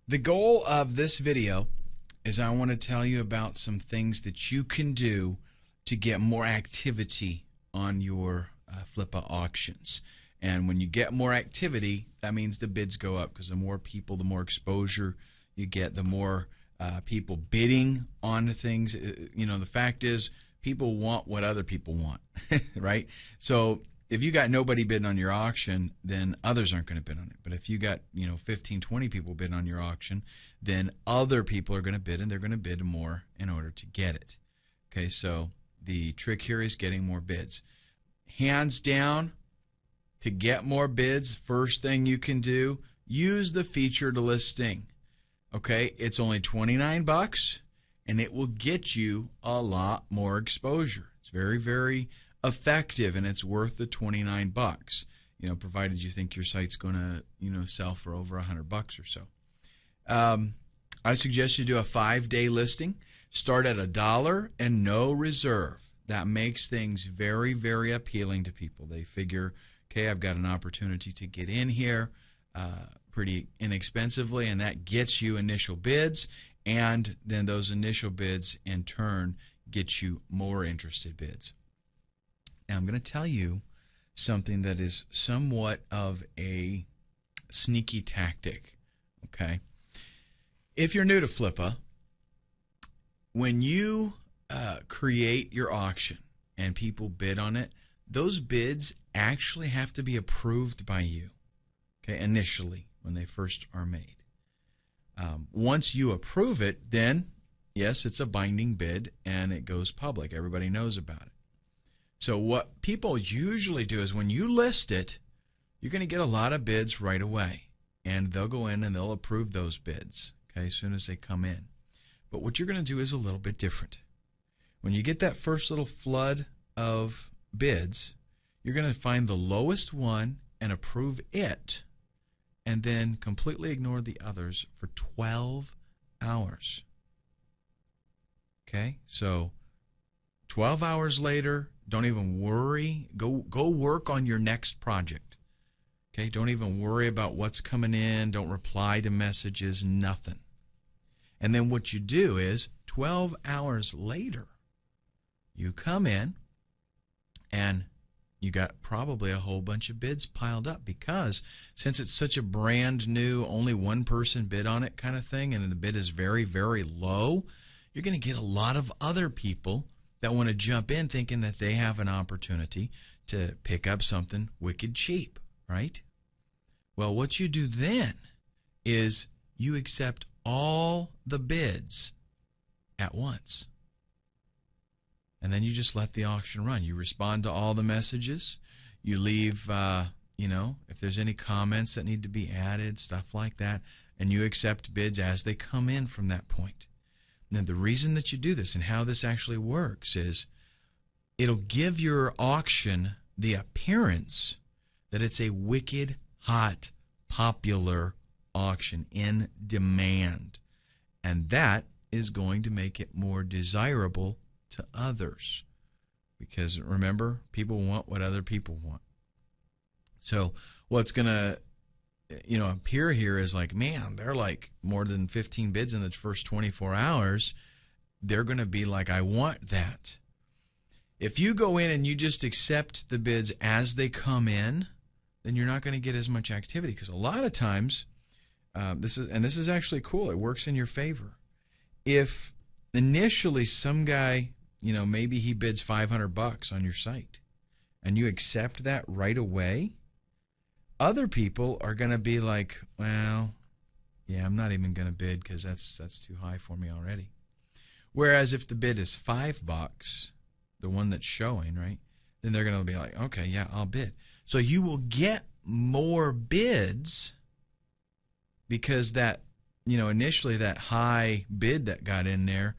The goal of this video is I want to tell you about some things that you can do to get more activity on your Flippa auctions. And when you get more activity, that means the bids go up, because the more people, the more exposure you get, the more people bidding on the things. The fact is, people want what other people want, right? So if you got nobody bidding on your auction, then others aren't going to bid on it. But if you got 15, 20 people bidding on your auction, then other people are going to bid, and they're going to bid more in order to get it. Okay, so the trick here is getting more bids. Hands down, to get more bids, first thing you can do, use the featured listing. Okay, it's only 29 bucks, and it will get you a lot more exposure. It's very, very effective, and it's worth the 29 bucks. Provided you think your site's going to, sell for over 100 bucks or so. I suggest you do a 5-day listing. Start at $1 and no reserve. That makes things very, very appealing to people. They figure, okay, I've got an opportunity to get in here pretty inexpensively, and that gets you initial bids, and then those initial bids in turn get you more interested bids. Now I'm going to tell you something that is somewhat of a sneaky tactic, okay? If you're new to Flippa, when you create your auction and people bid on it, those bids actually have to be approved by you, okay, initially when they first are made. Once you approve it, then, yes, it's a binding bid and it goes public. Everybody knows about it. So what people usually do is when you list it, you're going to get a lot of bids right away, and they'll go in and they'll approve those bids, okay, as soon as they come in. But what you're going to do is a little bit different. When you get that first little flood of bids, you're going to find the lowest one and approve it, and then completely ignore the others for 12 hours. Okay, so 12 hours later, don't even worry. Go work on your next project. Okay, don't even worry about what's coming in. Don't reply to messages, nothing. And then what you do is 12 hours later, you come in and you got probably a whole bunch of bids piled up, because since it's such a brand new, only one person bid on it kind of thing, and the bid is very, very low, you're going to get a lot of other people that want to jump in thinking that they have an opportunity to pick up something wicked cheap, right? Well, what you do then is you accept all the bids at once. And then you just let the auction run. You respond to all the messages. You leave, if there's any comments that need to be added, stuff like that, and you accept bids as they come in from that point. Now, the reason that you do this and how this actually works is it'll give your auction the appearance that it's a wicked, hot, popular auction in demand. And that is going to make it more desirable to others. Because remember, people want what other people want. So what's going to appear here is like, man, they're like more than 15 bids in the first 24 hours. They're going to be like, I want that. If you go in and you just accept the bids as they come in, then you're not going to get as much activity, because a lot of times, this is actually cool. It works in your favor. If initially some guy, maybe he bids 500 bucks on your site, and you accept that right away, other people are going to be like, well, yeah, I'm not even going to bid because that's too high for me already. Whereas if the bid is $5, the one that's showing, right, then they're going to be like, okay, yeah, I'll bid. So you will get more bids because that, initially that high bid that got in there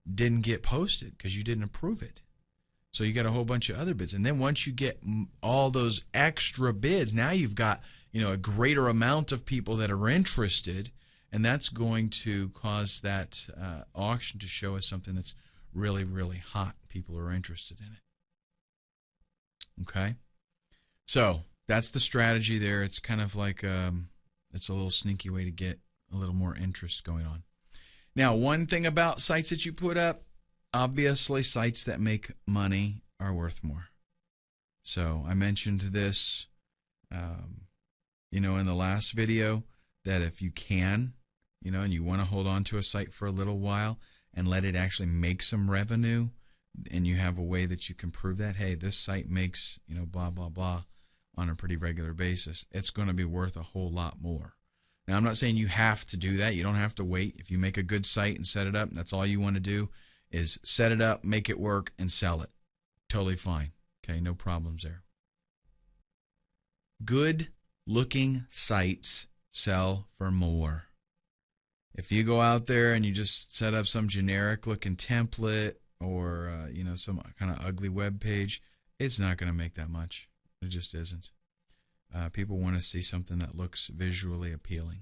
didn't get posted because you didn't approve it. So you got a whole bunch of other bids. And then once you get all those extra bids, now you've got, a greater amount of people that are interested, and that's going to cause that auction to show us something that's really, really hot. People are interested in it. Okay? So that's the strategy there. It's kind of like it's a little sneaky way to get a little more interest going on. Now, one thing about sites that you put up, obviously sites that make money are worth more. So I mentioned this, in the last video, that if you can, and you want to hold on to a site for a little while and let it actually make some revenue, and you have a way that you can prove that, hey, this site makes, blah, blah, blah on a pretty regular basis, it's going to be worth a whole lot more. Now, I'm not saying you have to do that. You don't have to wait. If you make a good site and set it up, that's all you want to do is set it up, make it work, and sell it. Totally fine. Okay, no problems there. Good-looking sites sell for more. If you go out there and you just set up some generic-looking template or some kind of ugly web page, it's not going to make that much. It just isn't. People want to see something that looks visually appealing.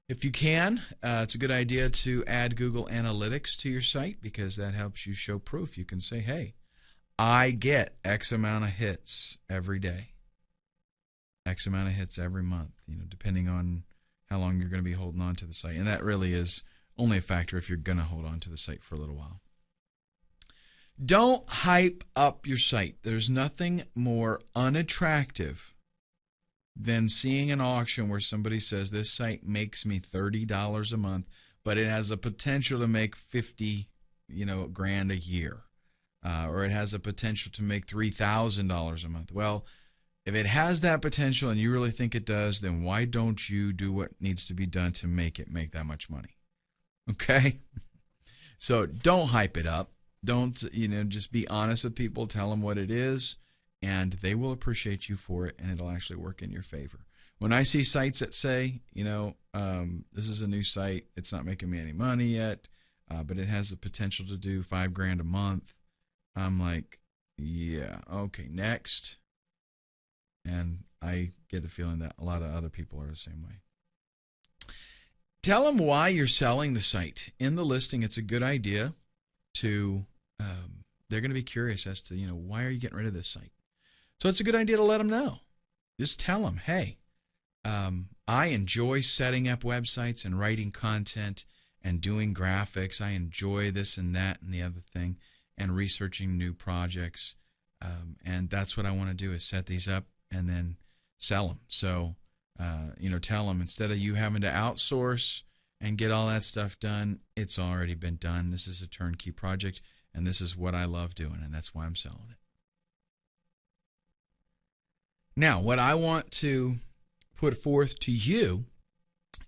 If you can, it's a good idea to add Google Analytics to your site because that helps you show proof. You can say, hey, I get X amount of hits every day, X amount of hits every month, depending on how long you're going to be holding on to the site. And that really is only a factor if you're going to hold on to the site for a little while. Don't hype up your site. There's nothing more unattractive than seeing an auction where somebody says this site makes me $30 a month, but it has a potential to make $50, grand a year, or it has a potential to make $3,000 a month. Well, if it has that potential and you really think it does, then why don't you do what needs to be done to make it make that much money? Okay? So don't hype it up. Don't, just be honest with people. Tell them what it is, and they will appreciate you for it, and it'll actually work in your favor. When I see sites that say, this is a new site, it's not making me any money yet, but it has the potential to do $5,000 a month, I'm like, yeah, okay, next. And I get the feeling that a lot of other people are the same way. Tell them why you're selling the site. In the listing, it's a good idea to, they're going to be curious as to, why are you getting rid of this site? So it's a good idea to let them know. Just tell them, hey, I enjoy setting up websites and writing content and doing graphics. I enjoy this and that and the other thing and researching new projects. And that's what I want to do is set these up and then sell them. So, tell them instead of you having to outsource and get all that stuff done, it's already been done. This is a turnkey project, and this is what I love doing, and that's why I'm selling it. Now, what I want to put forth to you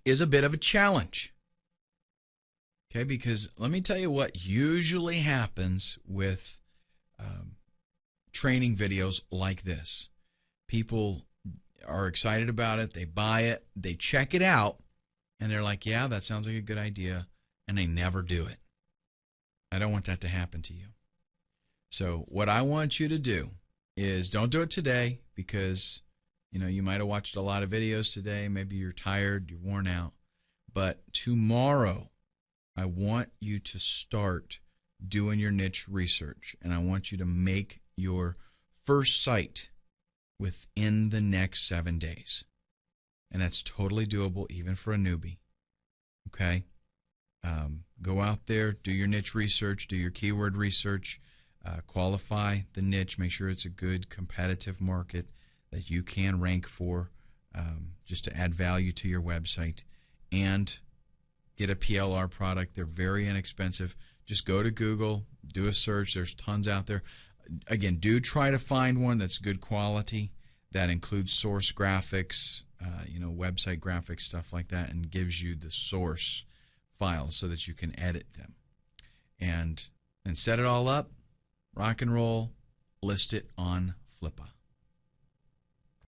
is a bit of a challenge. Okay, because let me tell you what usually happens with training videos like this. People are excited about it, they buy it, they check it out, and they're like, yeah, that sounds like a good idea, and they never do it. I don't want that to happen to you. So what I want you to do is don't do it today because, you might have watched a lot of videos today. Maybe you're tired, you're worn out. But tomorrow, I want you to start doing your niche research, and I want you to make your first site within the next 7 days. And that's totally doable even for a newbie. Okay? Go out there, do your niche research, do your keyword research, qualify the niche, make sure it's a good competitive market that you can rank for just to add value to your website, and get a PLR product. They're very inexpensive. Just go to Google, do a search. There's tons out there. Again, do try to find one that's good quality, that includes source graphics, website graphics, stuff like that, and gives you the source files so that you can edit them. And set it all up, rock and roll, list it on Flippa.